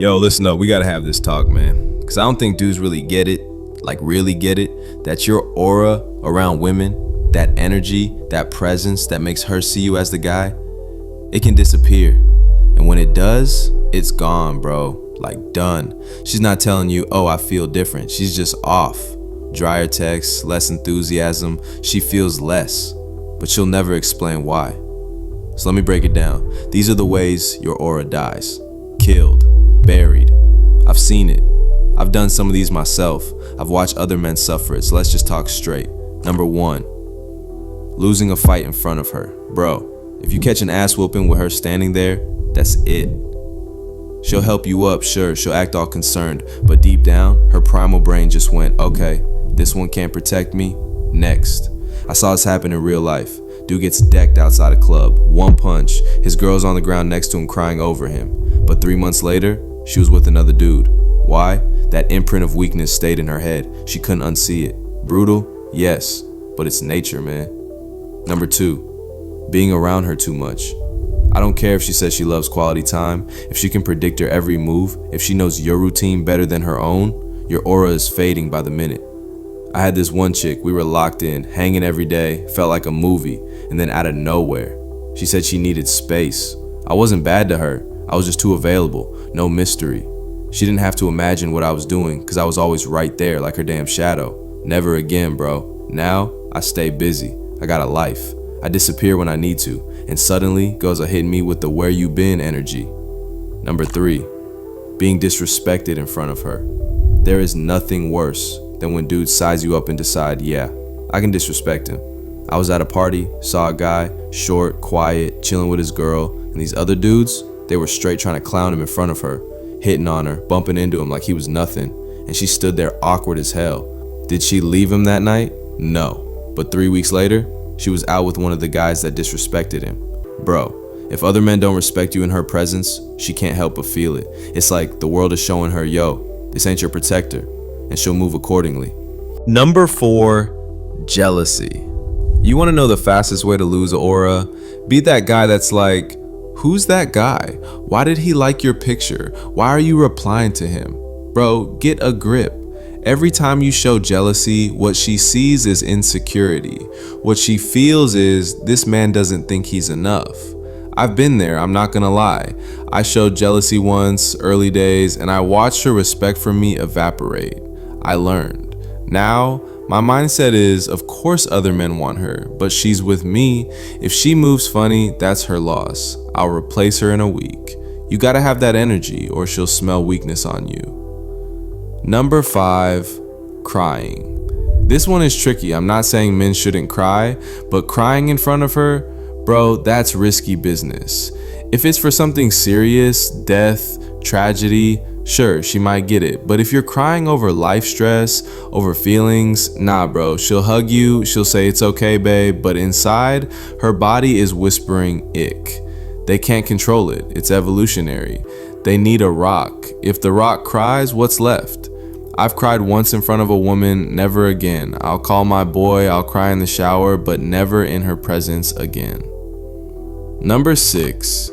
Yo, listen up. We gotta have this talk, man. Because I don't think dudes really get it, that your aura around women, that energy, that presence that makes her see you as the guy, it can disappear. And when it does, it's gone, bro. Like, done. She's not telling you, oh, I feel different. She's just off. Drier texts, less enthusiasm. She feels less, but she'll never explain why. So let me break it down. These are the ways your aura dies. Killed. Buried. I've seen it. I've done some of these myself. I've watched other men suffer it, so let's just talk straight. Number 1, losing a fight in front of her. Bro, if you catch an ass whooping with her standing there, that's it. She'll help you up, sure, she'll act all concerned, but deep down, her primal brain just went, okay, this one can't protect me, next. I saw this happen in real life. Dude gets decked outside a club, one punch, his girl's on the ground next to him crying over him, but 3 months later, she was with another dude. Why? That imprint of weakness stayed in her head. She couldn't unsee it. Brutal? Yes, but it's nature, man. Number 2, being around her too much. I don't care if she says she loves quality time, if she can predict her every move, if she knows your routine better than her own, your aura is fading by the minute. I had this one chick, we were locked in, hanging every day, felt like a movie, and then out of nowhere, she said she needed space. I wasn't bad to her, I was just too available, no mystery. She didn't have to imagine what I was doing, cause I was always right there like her damn shadow. Never again, bro. Now, I stay busy, I got a life. I disappear when I need to, and suddenly girls are hitting me with the where you been energy. Number 3, being disrespected in front of her. There is nothing worse than when dudes size you up and decide, yeah, I can disrespect him. I was at a party, saw a guy, short, quiet, chilling with his girl, and these other dudes, they were straight trying to clown him in front of her, hitting on her, bumping into him like he was nothing, and she stood there awkward as hell. Did she leave him that night? No. But 3 weeks later, she was out with one of the guys that disrespected him. Bro, if other men don't respect you in her presence, she can't help but feel it. It's like the world is showing her, yo, this ain't your protector, and she'll move accordingly. Number 4, jealousy. You want to know the fastest way to lose an aura? Be that guy that's like, who's that guy? Why did he like your picture? Why are you replying to him? Bro, get a grip. Every time you show jealousy, what she sees is insecurity. What she feels is, this man doesn't think he's enough. I've been there, I'm not gonna lie. I showed jealousy once, early days, and I watched her respect for me evaporate. I learned. Now, my mindset is, of course other men want her, but she's with me. If she moves funny, that's her loss. I'll replace her in a week. You gotta have that energy, or she'll smell weakness on you. Number 5, crying. This one is tricky. I'm not saying men shouldn't cry, but crying in front of her, bro, that's risky business. If it's for something serious, death, tragedy, sure, she might get it. But if you're crying over life stress, over feelings, nah, bro, she'll hug you, she'll say it's okay, babe, but inside, her body is whispering ick. They can't control it. It's evolutionary. They need a rock. If the rock cries, what's left? I've cried once in front of a woman, never again. I'll call my boy, I'll cry in the shower, but never in her presence again. Number 6,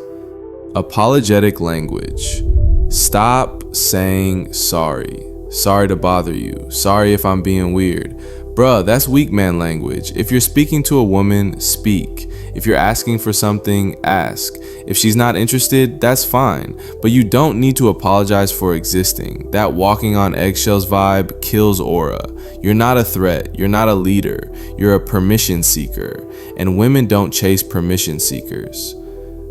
apologetic language. Stop saying sorry. Sorry to bother you. Sorry if I'm being weird. Bruh, that's weak man language. If you're speaking to a woman, speak. If you're asking for something, ask. If she's not interested, that's fine. But you don't need to apologize for existing. That walking on eggshells vibe kills aura. You're not a threat. You're not a leader. You're a permission seeker. And women don't chase permission seekers.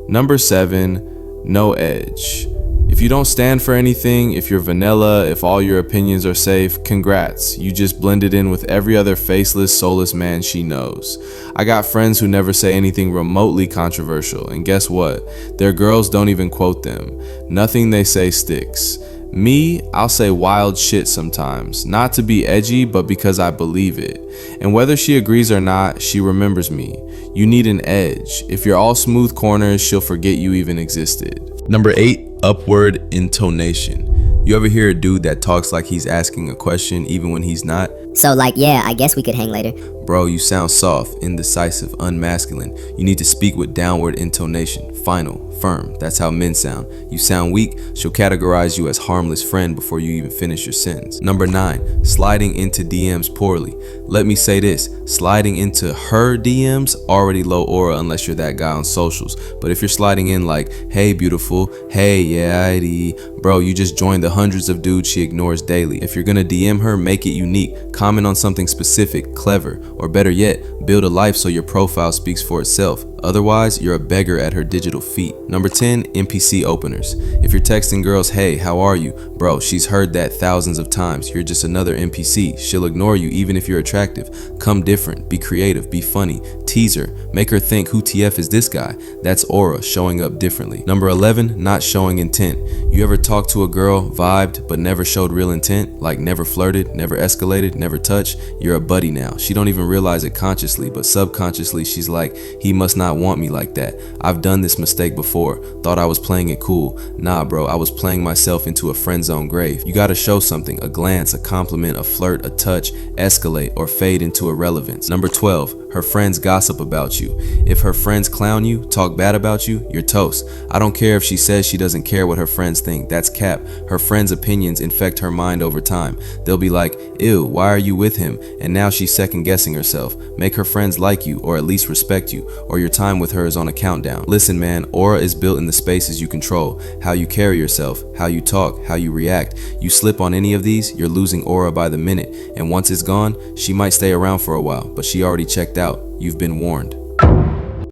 Number 7, no edge. If you don't stand for anything, if you're vanilla, if all your opinions are safe, congrats. You just blended in with every other faceless, soulless man she knows. I got friends who never say anything remotely controversial, and guess what? Their girls don't even quote them. Nothing they say sticks. Me, I'll say wild shit sometimes, not to be edgy, but because I believe it. And whether she agrees or not, she remembers me. You need an edge. If you're all smooth corners, she'll forget you even existed. Number 8, upward intonation. You ever hear a dude that talks like he's asking a question even when he's not? So like, yeah, I guess we could hang later. Bro, you sound soft, indecisive, unmasculine. You need to speak with downward intonation. Final, firm. That's how men sound. You sound weak, she'll categorize you as harmless friend before you even finish your sentence. Number 9, sliding into DMs poorly. Let me say this, sliding into her DMs, already low aura unless you're that guy on socials. But if you're sliding in like, hey beautiful, hey yeah ID, bro, you just joined the hundreds of dudes she ignores daily. If you're gonna DM her, make it unique. Comment on something specific, clever, or better yet, build a life so your profile speaks for itself. Otherwise, you're a beggar at her digital feet. Number 10, NPC openers. If you're texting girls, hey, how are you? Bro, she's heard that thousands of times. You're just another NPC. She'll ignore you even if you're attractive. Come different, be creative, be funny, tease her, make her think who TF is this guy? That's aura, showing up differently. Number 11, not showing intent. You ever talked to a girl, vibed, but never showed real intent? Like never flirted, never escalated, never touched? You're a buddy now. She don't even realize it consciously, but subconsciously she's like, he must not want me like that. I've done this mistake before. Thought I was playing it cool. Nah, bro, I was playing myself into a friend zone grave. You gotta show something, a glance, a compliment, a flirt, a touch, escalate, or fade into irrelevance. Number 12, her friends gossip about you. If her friends clown you, talk bad about you, you're toast. I don't care if she says she doesn't care what her friends think. That's cap. Her friends' opinions infect her mind over time. They'll be like, ew, why are you with him? And now she's second guessing herself. Make her friends like you, or at least respect you, or your time with her is on a countdown. Listen, man, aura is built in the spaces you control. How you carry yourself, how you talk, how you react. You slip on any of these, you're losing aura by the minute. And once it's gone, she might stay around for a while, but she already checked out. You've been warned.